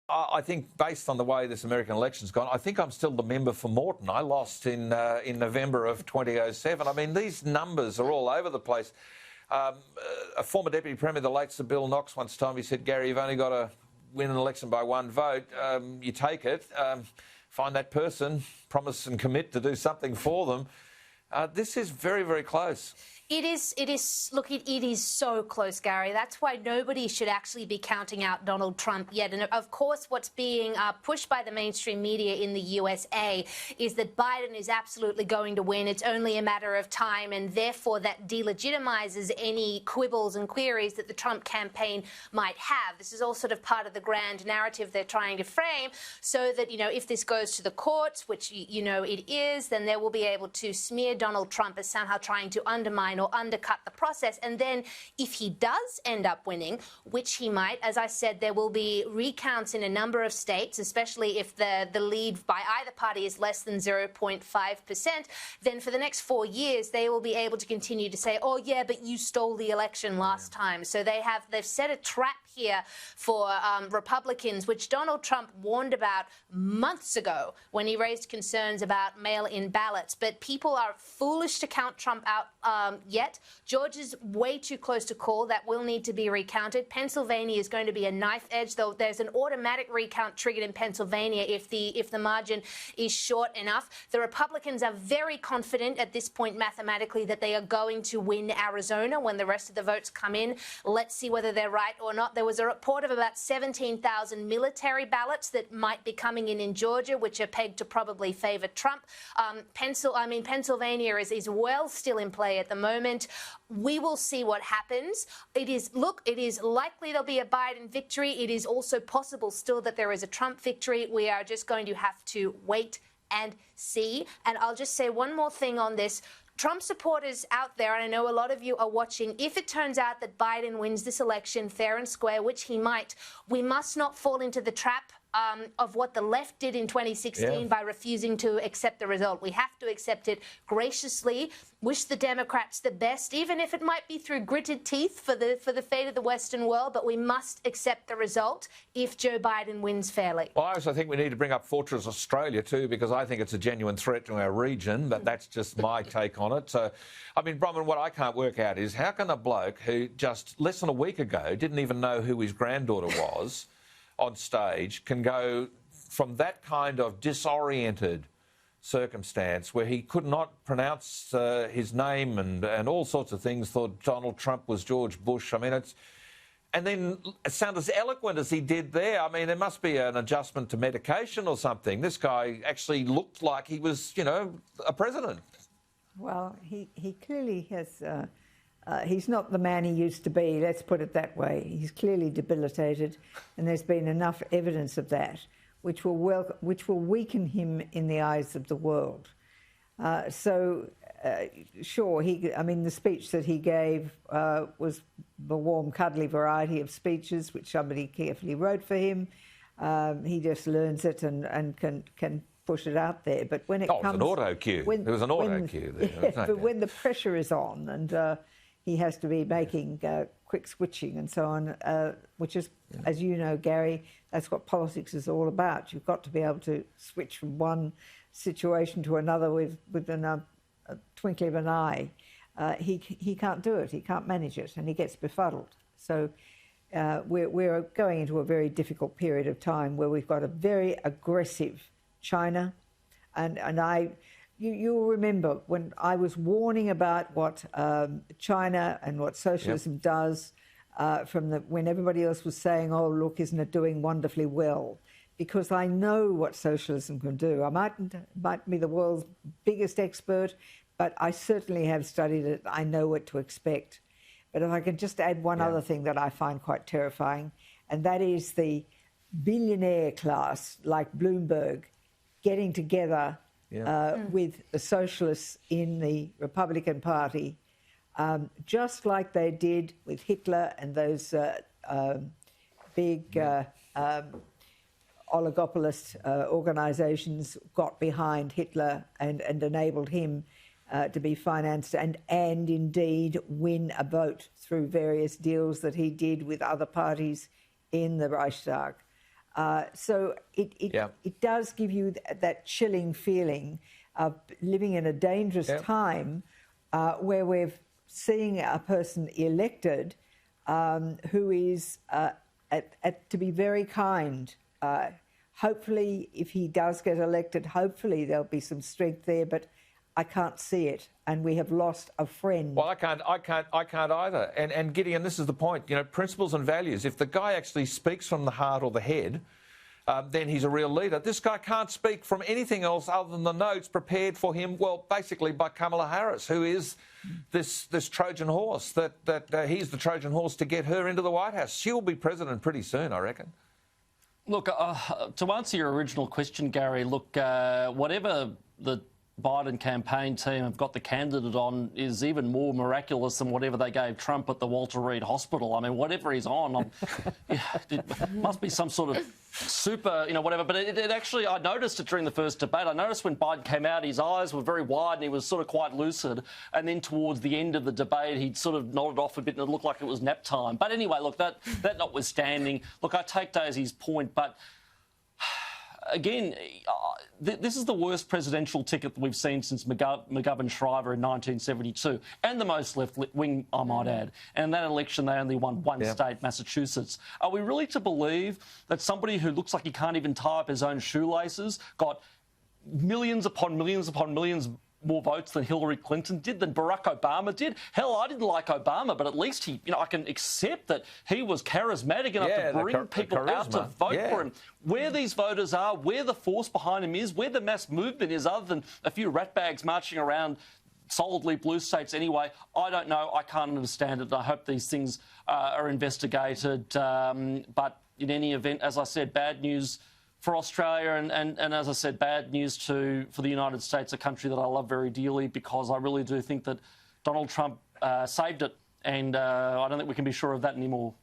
I think based on the way this American election's gone, I think I'm still the member for Moreton. I lost in November of 2007. I mean, these numbers are all over the place. A former Deputy Premier, the late Sir Bill Knox, once told me, he said, Gary, you've only got to win an election by one vote. You take it, find that person, promise and commit to do something for them. This is very, very close. It is. Look, it is so close, Gary. That's why nobody should actually be counting out Donald Trump yet. And of course, what's being pushed by the mainstream media in the USA is that Biden is absolutely going to win. It's only a matter of time. And therefore, that delegitimizes any quibbles and queries that the Trump campaign might have. This is all sort of part of the grand narrative they're trying to frame so that, if this goes to the courts, which, it is, then they will be able to smear Donald Trump as somehow trying to undermine or undercut the process. And then if he does end up winning, which he might, as I said, there will be recounts in a number of states, especially if the lead by either party is less than 0.5%, then for the next 4 years, they will be able to continue to say, oh, yeah, but you stole the election last time. So they've set a trap here for Republicans, which Donald Trump warned about months ago when he raised concerns about mail-in ballots. But people are foolish to count Trump out yet. Georgia's way too close to call. That will need to be recounted. Pennsylvania is going to be a knife edge, though there's an automatic recount triggered in Pennsylvania if the margin is short enough. The Republicans are very confident at this point mathematically that they are going to win Arizona when the rest of the votes come in. Let's see whether they're right or not. There was a report of about 17,000 military ballots that might be coming in Georgia, which are pegged to probably favour Trump. Pennsylvania is well still in play at the moment. We will see what happens. It is likely there'll be a Biden victory. It is also possible still that there is a Trump victory. We are just going to have to wait and see. And I'll just say one more thing on this. Trump supporters out there, and I know a lot of you are watching, if it turns out that Biden wins this election fair and square, which he might, we must not fall into the trap of what the left did in 2016 by refusing to accept the result. We have to accept it graciously, wish the Democrats the best, even if it might be through gritted teeth for the fate of the Western world, but we must accept the result if Joe Biden wins fairly. Well, I also think we need to bring up Fortress Australia too, because I think it's a genuine threat to our region, but that's just my take on it. So, Bronwyn, what I can't work out is how can a bloke who just less than a week ago didn't even know who his granddaughter was on stage can go from that kind of disoriented circumstance where he could not pronounce his name and all sorts of things, thought Donald Trump was George Bush. And then sound as eloquent as he did there. There must be an adjustment to medication or something. This guy actually looked like he was, a president. Well, he clearly has... he's not the man he used to be, let's put it that way. He's clearly debilitated, and there's been enough evidence of that, which will weaken him in the eyes of the world. Sure, the speech that he gave was the warm, cuddly variety of speeches, which somebody carefully wrote for him. He just learns it and can push it out there. But when it comes... it was an auto cue. There was an auto cue there. Yeah, but when the pressure is on and... he has to be making quick switching and so on, which is, as you know, Gary, that's what politics is all about. You've got to be able to switch from one situation to another within a twinkling of an eye. He can't do it. He can't manage it, and he gets befuddled. So we're going into a very difficult period of time where we've got a very aggressive China, and You'll remember when I was warning about what China and what socialism does when everybody else was saying, oh, look, isn't it doing wonderfully well? Because I know what socialism can do. I might be the world's biggest expert, but I certainly have studied it. I know what to expect. But if I could just add one other thing that I find quite terrifying, and that is the billionaire class like Bloomberg getting together with the socialists in the Republican Party, just like they did with Hitler and those big oligopolist organisations got behind Hitler and enabled him to be financed and indeed win a vote through various deals that he did with other parties in the Reichstag. So it does give you that chilling feeling of living in a dangerous time where we're seeing a person elected who is, to be very kind. Hopefully, if he does get elected, hopefully there'll be some strength there, but I can't see it, and we have lost a friend. Well, I can't either. And Gideon, this is the point. You know, principles and values. If the guy actually speaks from the heart or the head, then he's a real leader. This guy can't speak from anything else other than the notes prepared for him, well, basically by Kamala Harris, who is this Trojan horse, that he's the Trojan horse to get her into the White House. She'll be president pretty soon, I reckon. Look, to answer your original question, Gary, look, whatever the Biden campaign team have got the candidate on is even more miraculous than whatever they gave Trump at the Walter Reed Hospital. I mean, whatever he's on, it must be some sort of super, whatever. But it actually, I noticed it during the first debate. I noticed when Biden came out, his eyes were very wide and he was sort of quite lucid. And then towards the end of the debate, he'd sort of nodded off a bit and it looked like it was nap time. But anyway, look, that notwithstanding, look, I take Daisy's point, but again, this is the worst presidential ticket that we've seen since McGovern-Shriver in 1972, and the most left-wing, I might add. And in that election, they only won one state, Massachusetts. Are we really to believe that somebody who looks like he can't even tie up his own shoelaces got millions upon millions upon millions more votes than Hillary Clinton did, than Barack Obama did? Hell, I didn't like Obama, but at least he, I can accept that he was charismatic enough to bring people out to vote for him. Where these voters are, where the force behind him is, where the mass movement is, other than a few ratbags marching around solidly blue states anyway, I don't know. I can't understand it. I hope these things are investigated. But in any event, as I said, bad news for Australia and as I said, bad news for the United States, a country that I love very dearly, because I really do think that Donald Trump saved it, and I don't think we can be sure of that anymore.